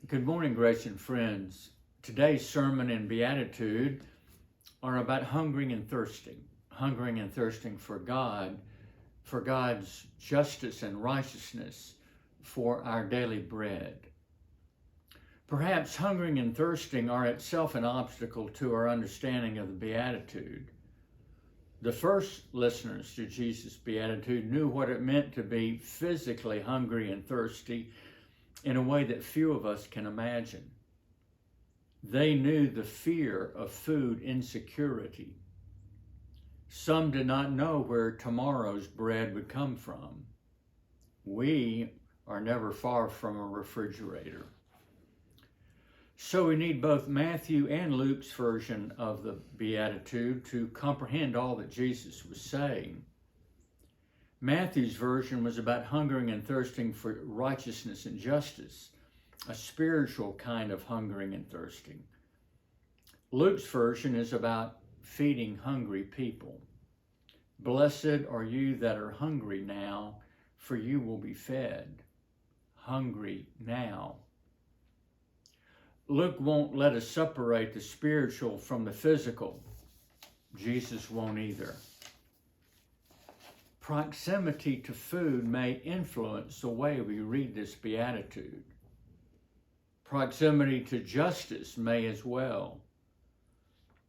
Good morning, grace and friends. Today's sermon and beatitude are about hungering and thirsting for God, for God's justice and righteousness, for our daily bread. Perhaps hungering and thirsting are itself an obstacle to our understanding of the beatitude. The first listeners to Jesus' beatitude knew what it meant to be physically hungry and thirsty in a way that few of us can imagine. They knew the fear of food insecurity. Some did not know where tomorrow's bread would come from. We are never far from a refrigerator. So we need both Matthew and Luke's version of the Beatitude to comprehend all that Jesus was saying. Matthew's version was about hungering and thirsting for righteousness and justice, a spiritual kind of hungering and thirsting. Luke's version is about feeding hungry people. Blessed are you that are hungry now, for you will be fed. Hungry now. Luke won't let us separate the spiritual from the physical. Jesus won't either. Proximity to food may influence the way we read this beatitude. Proximity to justice may as well.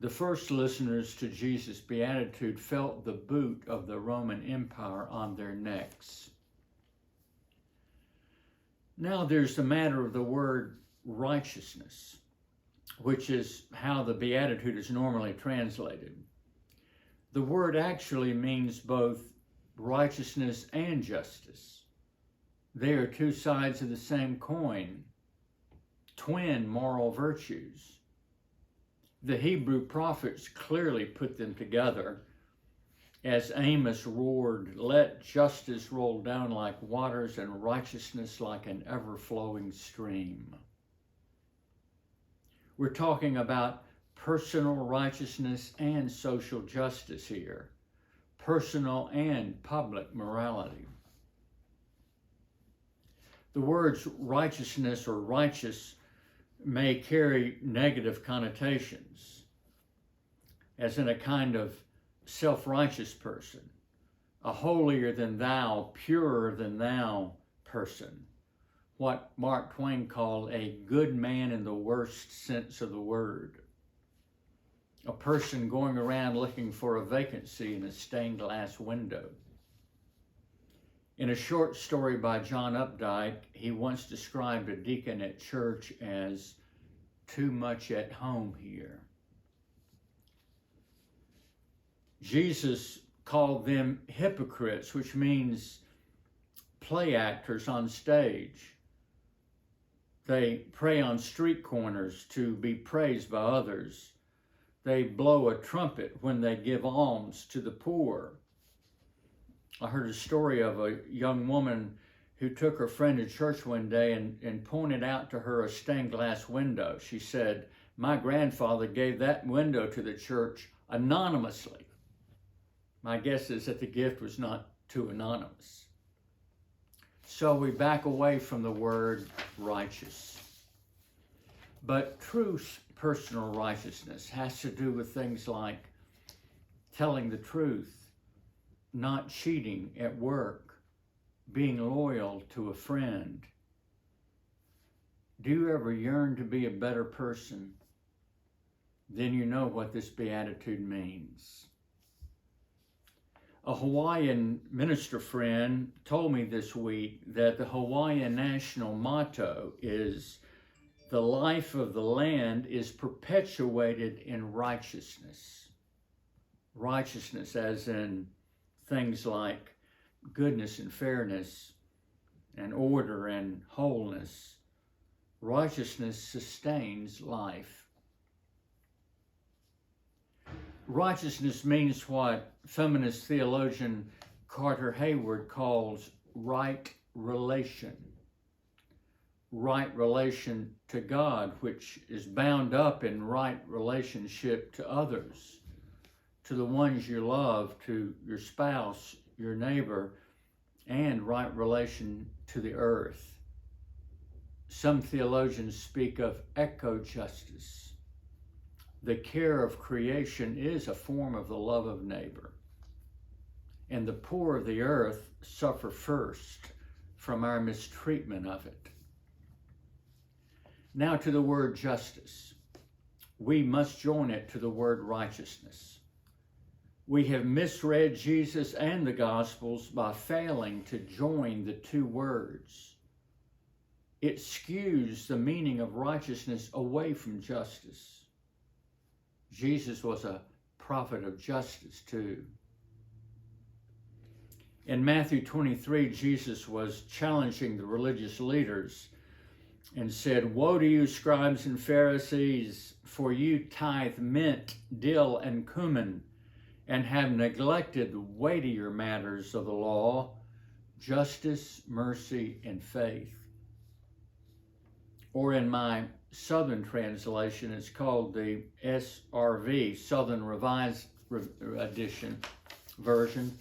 The first listeners to Jesus' beatitude felt the boot of the Roman Empire on their necks. Now there's the matter of the word righteousness, which is how the beatitude is normally translated. The word actually means both righteousness and justice. They are two sides of the same coin, twin moral virtues. The Hebrew prophets clearly put them together as Amos roared, "Let justice roll down like waters and righteousness like an ever-flowing stream." We're talking about personal righteousness and social justice here. Personal and public morality. The words righteousness or righteous may carry negative connotations, as in a kind of self-righteous person, a holier than thou, purer than thou person, what Mark Twain called a good man in the worst sense of the word. A person going around looking for a vacancy in a stained glass window. In a short story by John Updike, he once described a deacon at church as too much at home here. Jesus called them hypocrites, which means play actors on stage. They pray on street corners to be praised by others. They blow a trumpet when they give alms to the poor. I heard a story of a young woman who took her friend to church one day and pointed out to her a stained glass window. She said, "My grandfather gave that window to the church anonymously." My guess is that the gift was not too anonymous. So we back away from the word righteous. But true personal righteousness has to do with things like telling the truth, not cheating at work, being loyal to a friend. Do you ever yearn to be a better person? Then you know what this beatitude means. A Hawaiian minister friend told me this week that the Hawaiian national motto is, "The life of the land is perpetuated in righteousness." Righteousness as in things like goodness and fairness and order and wholeness. Righteousness sustains life. Righteousness means what feminist theologian Carter Hayward calls right relation. Right relation to God, which is bound up in right relationship to others, to the ones you love, to your spouse, your neighbor, and right relation to the earth. Some theologians speak of eco-justice. The care of creation is a form of the love of neighbor. And the poor of the earth suffer first from our mistreatment of it. Now to the word justice. We must join it to the word righteousness. We have misread Jesus and the Gospels by failing to join the two words. It skews the meaning of righteousness away from justice. Jesus was a prophet of justice too. In Matthew 23, Jesus was challenging the religious leaders and said, "Woe to you, scribes and Pharisees, for you tithe mint, dill, and cumin, and have neglected the weightier matters of the law, justice, mercy, and faith." Or in my Southern translation, it's called the SRV, Southern Revised Edition version.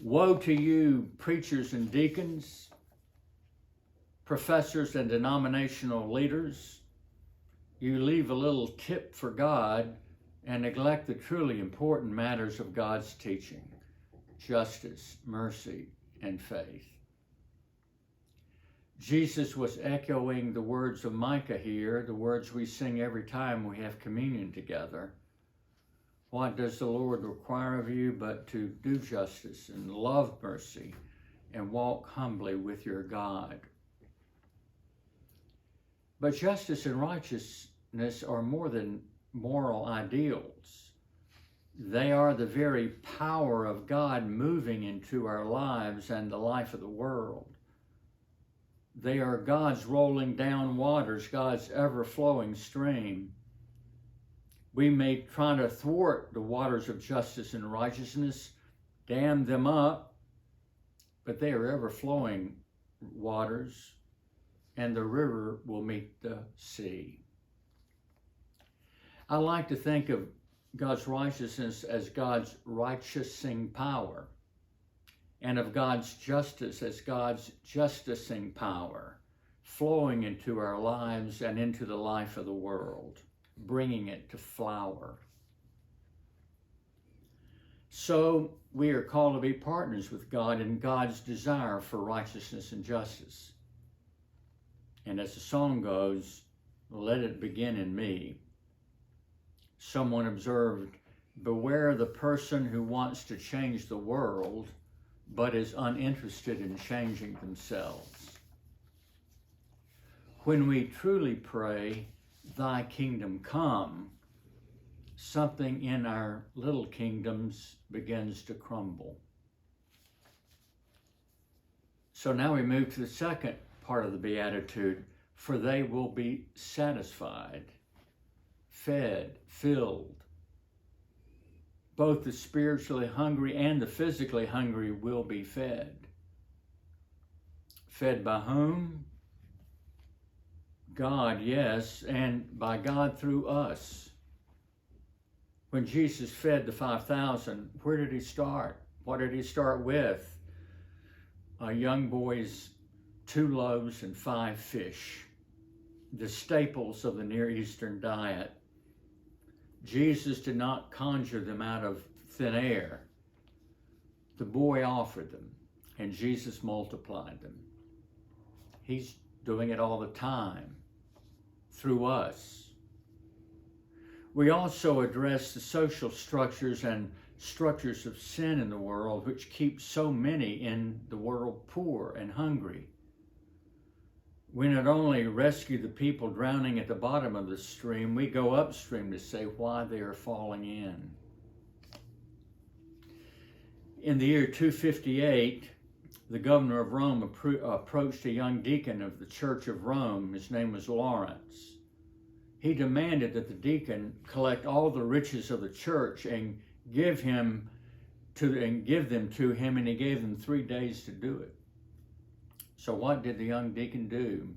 "Woe to you, preachers and deacons, professors and denominational leaders. You leave a little tip for God and neglect the truly important matters of God's teaching, justice, mercy, and faith." Jesus was echoing the words of Micah here, the words we sing every time we have communion together. What does the Lord require of you but to do justice and love mercy and walk humbly with your God? But justice and righteousness are more than moral ideals. They are the very power of God moving into our lives and the life of the world. They are God's rolling down waters, God's ever-flowing stream. We may try to thwart the waters of justice and righteousness, dam them up, but they are ever-flowing waters, and the river will meet the sea. I like to think of God's righteousness as God's righteousing power, and of God's justice as God's justicing power, flowing into our lives and into the life of the world, bringing it to flower. So we are called to be partners with God in God's desire for righteousness and justice. And as the song goes, "Let it begin in me." Someone observed, "Beware the person who wants to change the world, but is uninterested in changing themselves." When we truly pray, "Thy kingdom come," something in our little kingdoms begins to crumble. So now we move to the second part of the beatitude, "For they will be satisfied," fed, filled. Both the spiritually hungry and the physically hungry will be fed. Fed by whom? God, yes, and by God through us. When Jesus fed the 5,000, where did he start? What did he start with? A young boy's 2 loaves and 5 fish, the staples of the Near Eastern diet. Jesus did not conjure them out of thin air. The boy offered them, and Jesus multiplied them. He's doing it all the time through us. We also address the social structures and structures of sin in the world, which keep so many in the world poor and hungry. We not only rescue the people drowning at the bottom of the stream, we go upstream to say why they are falling in. In the year 258, the governor of Rome approached a young deacon of the Church of Rome. His name was Lawrence. He demanded that the deacon collect all the riches of the church and give them to him, and he gave them 3 days to do it. So what did the young deacon do?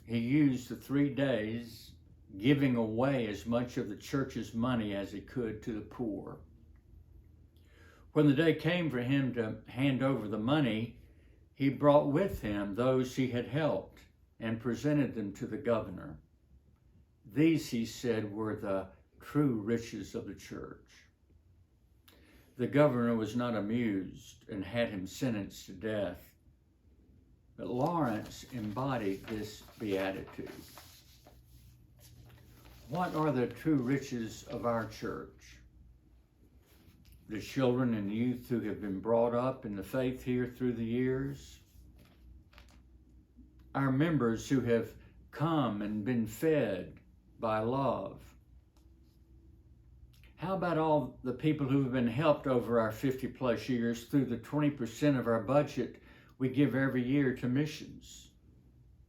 He used the 3 days giving away as much of the church's money as he could to the poor. When the day came for him to hand over the money, he brought with him those he had helped. and presented them to the governor. These, he said, were the true riches of the church. The governor was not amused and had him sentenced to death, but Lawrence embodied this beatitude. What are the true riches of our church? The children and youth who have been brought up in the faith here through the years, our members who have come and been fed by love. How about all the people who have been helped over our 50 plus years through the 20% of our budget we give every year to missions,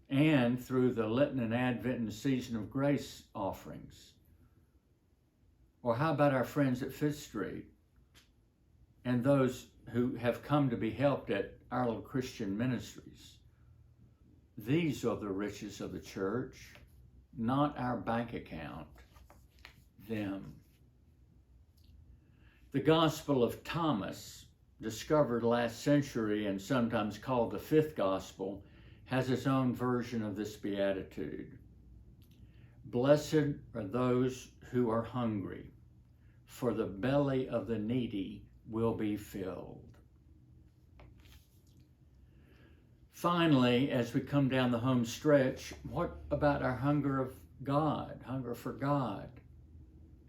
and through the Lenten and Advent and Season of Grace offerings? Or how about our friends at Fifth Street and those who have come to be helped at our little Christian ministries? These are the riches of the church, not our bank account, them. The Gospel of Thomas, discovered last century and sometimes called the Fifth Gospel, has its own version of this beatitude. Blessed are those who are hungry, for the belly of the needy will be filled. Finally, as we come down the home stretch, what about our hunger of God, hunger for God?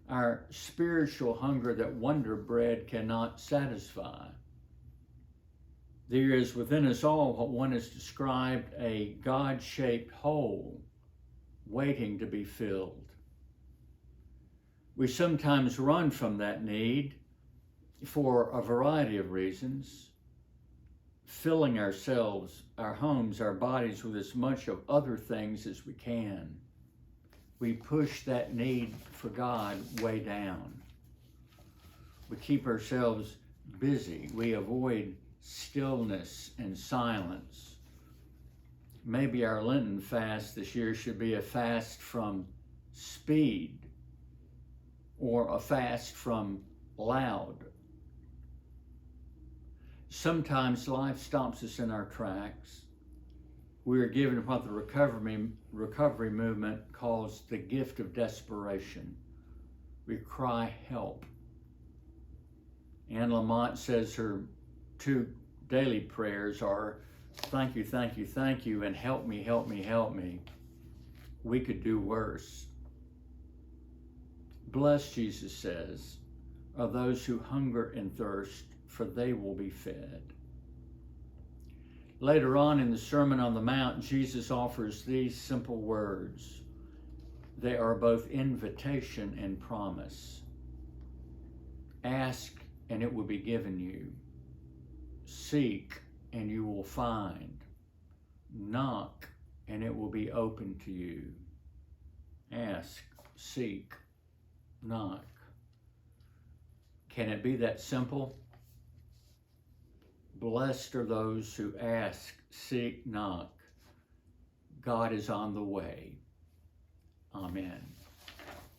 Our spiritual hunger that Wonder Bread cannot satisfy. There is within us all what one has described a God-shaped hole waiting to be filled. We sometimes run from that need for a variety of reasons, filling ourselves, our homes, our bodies with as much of other things as we can. We push that need for God way down. We keep ourselves busy. We avoid stillness and silence. Maybe our Lenten fast this year should be a fast from speed or a fast from loud. Sometimes life stops us in our tracks. We are given what the recovery movement calls the gift of desperation. We cry, help. Anne Lamott says her 2 daily prayers are, thank you, thank you, thank you, and help me, help me, help me. We could do worse. Blessed, Jesus says, are those who hunger and thirst, for they will be fed. Later on in the Sermon on the Mount, Jesus offers these simple words. They are both invitation and promise. Ask, and it will be given you. Seek, and you will find. Knock, and it will be open to you. Ask, seek, knock. Can it be that simple? Blessed are those who ask, seek, knock. God is on the way. Amen.